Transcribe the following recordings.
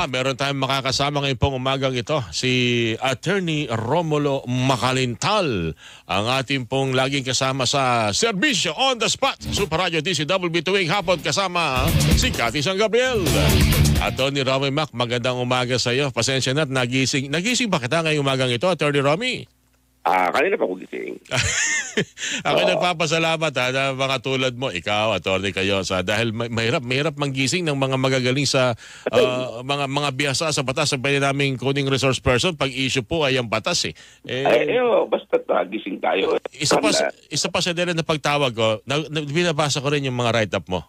Meron tayong makakasama ngayon pong umagang ito, si Attorney Romulo Macalintal, ang ating pong laging kasama sa serbisyo on the spot sa Super Radio DCWB tuwing hapon, kasama si Cathy San Gabriel. Attorney Romy Mac, magandang umaga sa iyo. Pasensya na at nagising ba kita ngayong umagang ito, Attorney Romy? Kanina pa ko gising. Ako nagpapasalamat na mga tulad mo, ikaw, attorney kayo, dahil mahirap manggising ng mga magagaling sa mga biyasa sa batas. Sabi namin kuning resource person pag issue po ay ang batas Basta gising tayo. Isa pa sa dere na pagtawag ko, binabasa ko rin yung mga write-up mo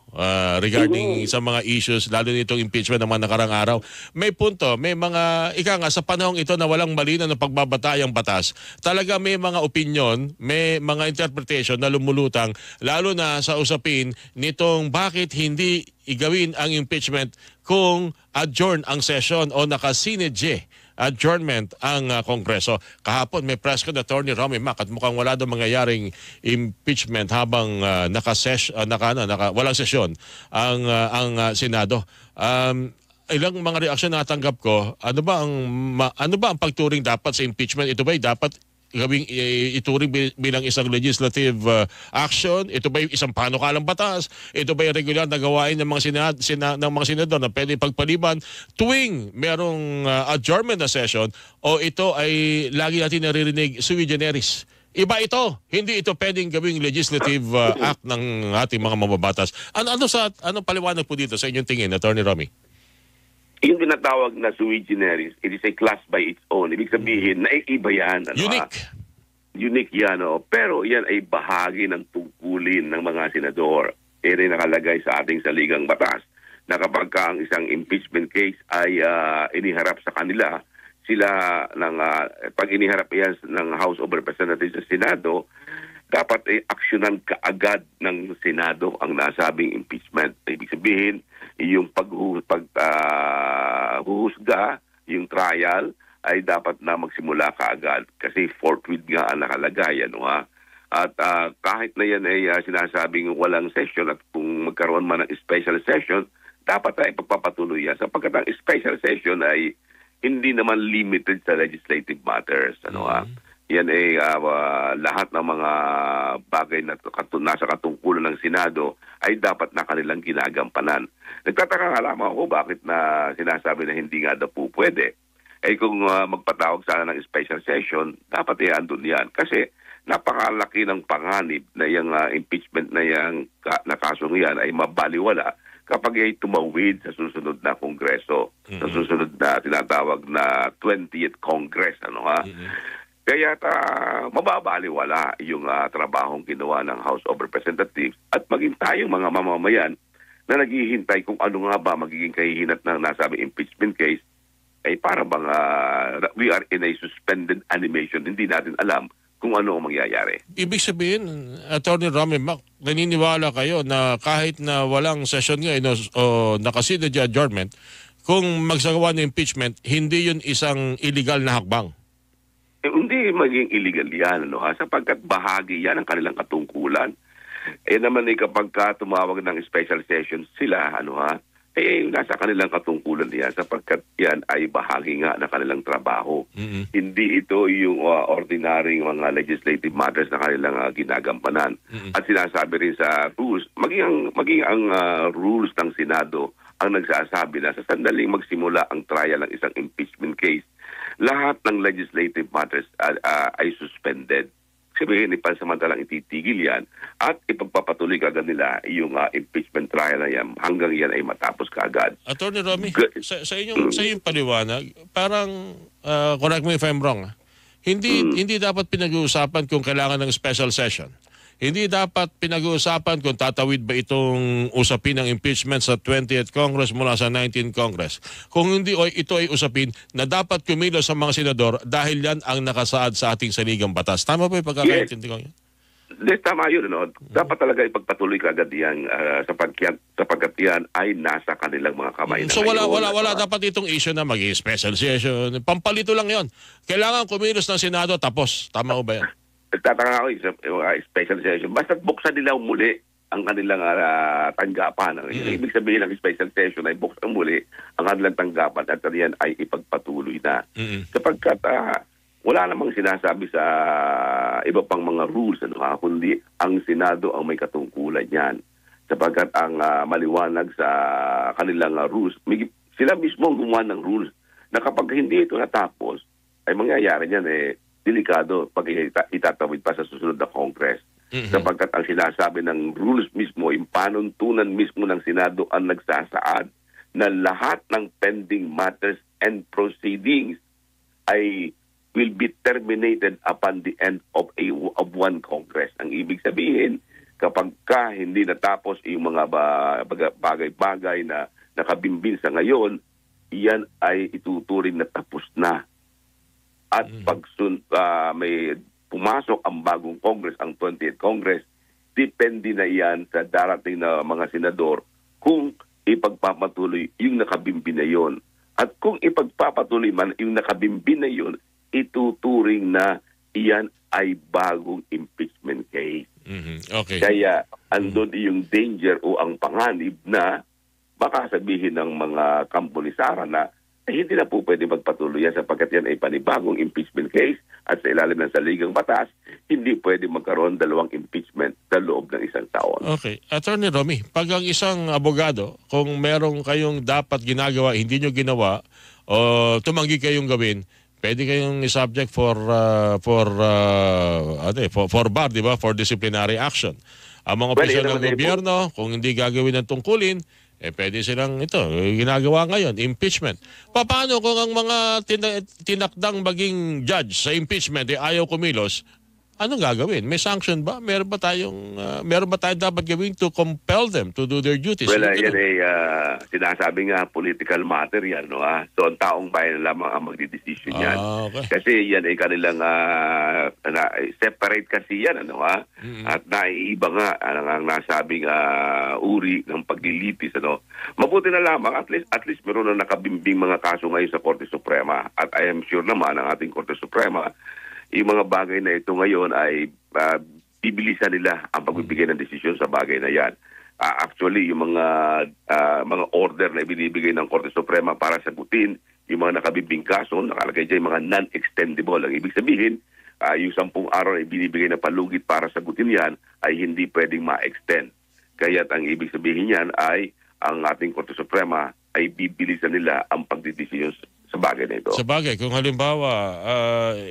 regarding sa mga issues, lalo nitong impeachment ng mga nakarang araw. May punto, may mga, sa panahong ito na walang malinaw na pagbabata ang batas, talaga may mga opinion, may mga interpretation na lumulutang, lalo na sa usapin nitong bakit hindi igawin ang impeachment kung adjourn ang session o naka-sine-die adjournment ang Kongreso. Kahapon may press con Attorney Romy Mac at mukhang wala daw mangyayaring impeachment habang walang sesyon ang Senado. Ilang mga reaksyon na natanggap ko, ano ba ang pagturing dapat sa impeachment? Ito ba dapat gawing ituring bilang isang legislative action? Ito ba yung isang panukalang batas? Ito ba yung regular na gawain ng mga senador na pwede pagpaliban tuwing merong adjournment na session? O ito ay lagi natin naririnig sui generis? Iba ito. Hindi ito pwedeng gawing legislative act ng ating mga mababatas. Ano paliwanag po dito sa inyong tingin, Attorney Romy? Yung tinatawag na sui generis, it is a class by its own. Ibig sabihin, naiiba yan. Unique. Unique yan. Pero yan ay bahagi ng tungkulin ng mga senador. Yan ay nakalagay sa ating saligang batas na kapag ang isang impeachment case ay iniharap sa kanila, pag iniharap yan ng House of Representatives sa Senado, dapat ay aksyonan kaagad ng Senado ang nasabing impeachment. Ibig sabihin, yung paghuhusga, yung trial, ay dapat na magsimula kaagad kasi forthwith nga ang nakalagay. At kahit na yan ay sinasabing walang session at kung magkaroon man ng special session, dapat ay pagpapatuloy yan sapagkat ang special session ay hindi naman limited sa legislative matters. Yan ay lahat ng mga bagay na nasa katungkulan ng Senado ay dapat na kanilang ginagampanan. Nagtataka nga lamang ako bakit na sinasabi na hindi nga daw po pwede. Kung magpatawag sana ng special session, dapat andun yan. Kasi napakalaki ng panganib na yung impeachment na yung nakasong yan ay mabaliwala kapag ay tumawid sa susunod na Kongreso, sa susunod na tinatawag na 20th Congress. Kaya mababaliwala yung trabahong ginawa ng House of Representatives at maging tayong mga mamamayan na naghihintay kung ano nga ba magiging kahihinat ng nasabing impeachment case, ay para bang we are in a suspended animation. Hindi natin alam kung ano ang mangyayari. Ibig sabihin, Attorney Romy Mac, naniniwala kayo na kahit na walang session ngayon o naka-sine-die adjournment, kung magsagawa ng impeachment, hindi yun isang illegal na hakbang? Hindi maging illegal yan, sapagkat bahagi yan ng kanilang katungkulan. Naman kapag tumawag ng special session sila, nasa kanilang katungkulan yan sapagkat yan ay bahagi nga ng kanilang trabaho. Hindi ito yung ordinaryong mga legislative matters na kanilang ginagampanan. At sinasabi rin sa rules, maging ang rules ng Senado ang nagsasabi na sa sandaling magsimula ang trial ng isang impeachment case, lahat ng legislative matters ay suspended. Sabihin, ipansamantalang ititigil yan at ipagpapatuloy kagad nila yung impeachment trial na yan hanggang yan ay matapos kagad. Attorney Romy, sa inyong paliwanag, parang, correct me if I'm wrong, hindi dapat pinag-uusapan kung kailangan ng special session. Hindi dapat pinag-uusapan kung tatawid ba itong usapin ng impeachment sa 20th Congress mula sa 19th Congress. Kung hindi ito ay usapin na dapat kumilos sa mga senador dahil yan ang nakasaad sa ating saligang batas. Tama ba yung pagkakaintindi ko yun? Tama yun. Dapat talaga ipagpatuloy kagad yan sapagkat yan ay nasa kanilang mga kamay. So wala dapat itong issue na maging special session. Pampalito lang yon. Kailangan kumilos ng Senado tapos. Tama ba yan? Nagtataka ako sa special session. Basta buksan nila muli ang kanilang tanggapan. Ibig sabihin ng special session ay buksang muli ang kanilang tanggapan at yan ay ipagpatuloy na. Sapagkat wala namang sinasabi sa iba pang mga rules, kundi ang Senado ang may katungkulan yan. Sapagkat ang maliwanag sa kanilang rules, sila mismo ang gumawa ng rules na kapag hindi ito natapos, ay mangyayari niyan delikado pag itatawid pa sa susunod na Congress. Sapagkat ang sinasabi ng rules mismo, yung panuntunan mismo ng Senado ang nagsasaad na lahat ng pending matters and proceedings ay will be terminated upon the end of one Congress. Ang ibig sabihin, kapag hindi natapos yung mga bagay-bagay na nakabimbin sa ngayon, iyan ay ituturing na tapos na. At pag may pumasok ang bagong Congress, ang 20th Congress, depende na iyan sa darating na mga senador kung ipagpapatuloy yung nakabimbin na yon. At kung ipagpapatuloy man yung nakabimbin na yon, ituturing na iyan ay bagong impeachment case. Okay. Kaya andun yung danger o ang panganib na baka sabihin ng mga kampo ni Sara na hindi na po pwede magpatuloy yan sapagkat yan ay panibagong impeachment case at sa ilalim ng saligang batas, hindi pwede magkaroon dalawang impeachment sa loob ng isang taon. Okay. Attorney Romy, pag ang isang abogado, kung merong kayong dapat ginagawa, hindi nyo ginawa, o tumanggi kayong gawin, pwede kayong subject for bar, di ba? For disciplinary action. Ang mga opisyal ng gobyerno, kung hindi gagawin ng tungkulin, pwede silang ginagawa ngayon, impeachment. Paano kung ang mga tinakdang maging judge sa impeachment ayaw kumilos? Anong gagawin? May sanction ba? Meron ba tayong dapat gawin to compel them to do their duties? Well, yan ay sinasabi nga political matter yan. No? So, ang taong bayan lamang ang magdidesisyon yan. Okay. Kasi yan ay kanilang separate kasi yan. At naiiba nga ang nasabing uri ng paglilitis. Mabuti na lamang, at least meron na nakabimbing mga kaso ngayon sa Korte Suprema. At I am sure naman ang ating Korte Suprema, yung mga bagay na ito ngayon ay bibilisan nila ang pagbibigay ng desisyon sa bagay na yan. Actually, yung mga order na ibinibigay ng Korte Suprema para sagutin yung mga nakabimbing kaso, nakalagay dyan yung mga non-extendable. Ang ibig sabihin, yung 10 araw na ibinibigay na palugit para sagutin yan ay hindi pwedeng ma-extend. Kaya ang ibig sabihin yan ay ang ating Korte Suprema ay bibilisan nila ang pagdidesisyon sa bagay na ito. Sa bagay, kung halimbawa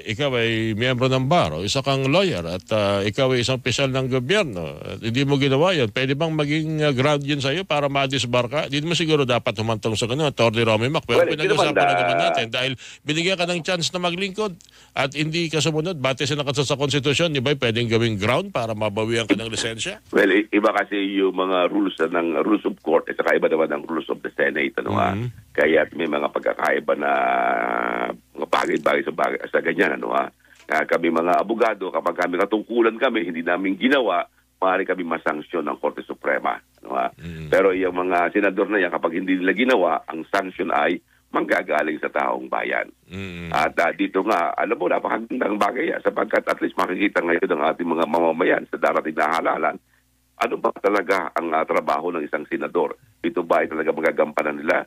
ikaw ay miyembro ng bar o isa kang lawyer at ikaw ay isang opisyal ng gobyerno at hindi mo ginawa yun, pwede bang maging ground yun sa'yo para ma-disbar ka? Hindi mo siguro dapat humantong sa ganun, Atty. Romy Mac. Pero pinag-usapan na naman natin dahil binigyan ka ng chance na maglingkod at hindi ka sumunod, bate sa sa konstitusyon, di ba pwedeng gawing ground para mabawian ka ng lisensya? Well, iba kasi yung mga rules ng rules of court at saka iba naman ang rules of the Senate. Kaya may mga pagkakaiba na mga bagay-bagay sa ganyan. Kami mga abogado, kapag kami katungkulan kami, hindi namin ginawa, maaari kami masanksyon ng Korte Suprema. Pero yung mga senador na yan, kapag hindi nila ginawa, ang sanksyon ay manggagaling sa taong bayan. At dito nga, alam mo, napakagandang bagay yan, sapagkat at least makikita ngayon ng ating mga mamamayan sa darating na halalan, ano ba talaga ang trabaho ng isang senador? Ito ba ay talaga magagampanan nila?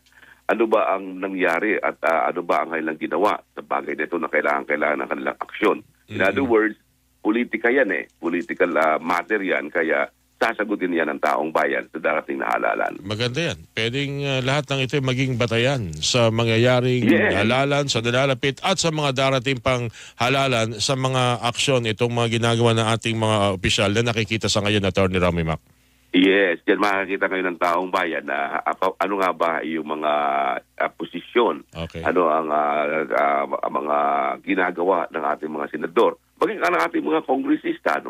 Ano ba ang nangyari at ano ba ang kanilang ginawa sa bagay na ito na kailangan ng kanilang aksyon? In other words, politika yan political matter yan, kaya sasagutin yan ng taong bayan sa darating na halalan. Maganda yan. Pwedeng lahat ng ito maging batayan sa mangyayaring halalan, sa nalalapit at sa mga darating pang halalan sa mga aksyon itong mga ginagawa ng ating mga opisyal na nakikita sa ngayon, Atty. Romy Mac. Yes, diyan makakita kayo ng taong bayan na ano nga ba yung mga posisyon, ano ang mga ginagawa ng ating mga senador, maging ang ating mga kongresista,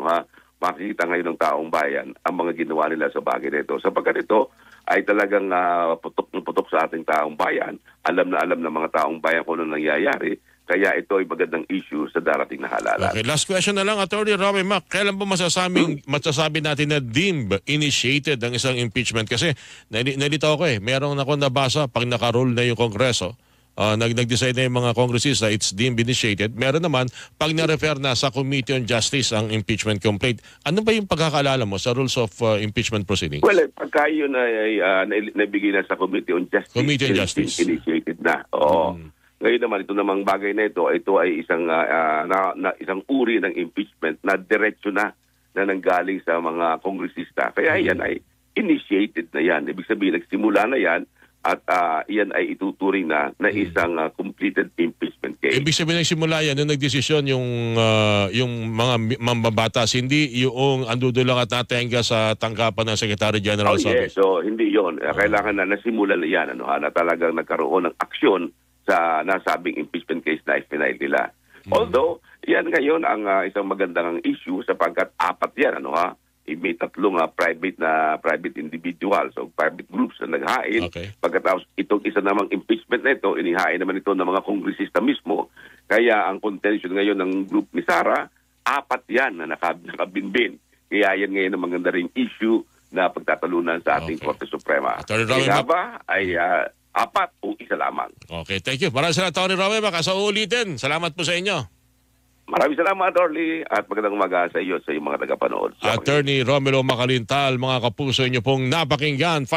makikita ngayon ng taong bayan ang mga ginawa nila sa bagay nito. Sapagkat ito ay talagang putok sa ating taong bayan, alam ng mga taong bayan kung ano nangyayari. Kaya ito ay magandang issue sa darating na halalan. Okay, last question na lang, Atty. Romy Mac. Kailan po masasabi natin na deemed initiated ang isang impeachment? Kasi nalito ako merong ako nabasa pag nakarule na yung Kongreso, nag-decide na yung mga congressista, it's deemed initiated. Meron naman, pag na-refer na sa Committee on Justice ang impeachment complaint, ano ba yung pagkakaalala mo sa rules of impeachment proceedings? Well, pagka yun ay nabigay na sa Committee on Justice, Committee on Justice. Initiated na. Oo. Ngayon naman, ito namang bagay na ito ay isang isang uri ng impeachment na diretso na nanggaling sa mga kongresista. Kaya yan ay initiated na yan. Ibig sabihin, nagsimula na yan at yan ay ituturing na isang completed impeachment case. Ibig sabihin nagsimula yan, nung nagdesisyon yung mga mambabatas, hindi yung andudulang at natenga sa tangkapan ng Secretary General sa yes. So, hindi yon. Kailangan na nasimula na yan, na talagang nagkaroon ng aksyon sa nasabing impeachment case na ifinail nila. Although, yan ngayon ang isang magandang issue sapagkat apat yan, may tatlong private individuals o private groups na naghain. Okay. Pagkatapos itong isa namang impeachment na ito, inihain naman ito ng mga kongresista mismo. Kaya ang contention ngayon ng group ni Sara, apat yan na nakabinbin. Kaya yan ngayon ang maganda ring issue na pagtatalunan sa ating Korte Suprema. Kaya ba ay apat o isa lamang. Okay, thank you. Maraming salamat, Atty. Romeva. Sa uulitin, salamat po sa inyo. Maraming salamat, Orly, at magandang umaga sa iyo at sa iyong mga tagapanood. Attorney Romelo Macalintal, mga kapuso, inyo pong napakinggan.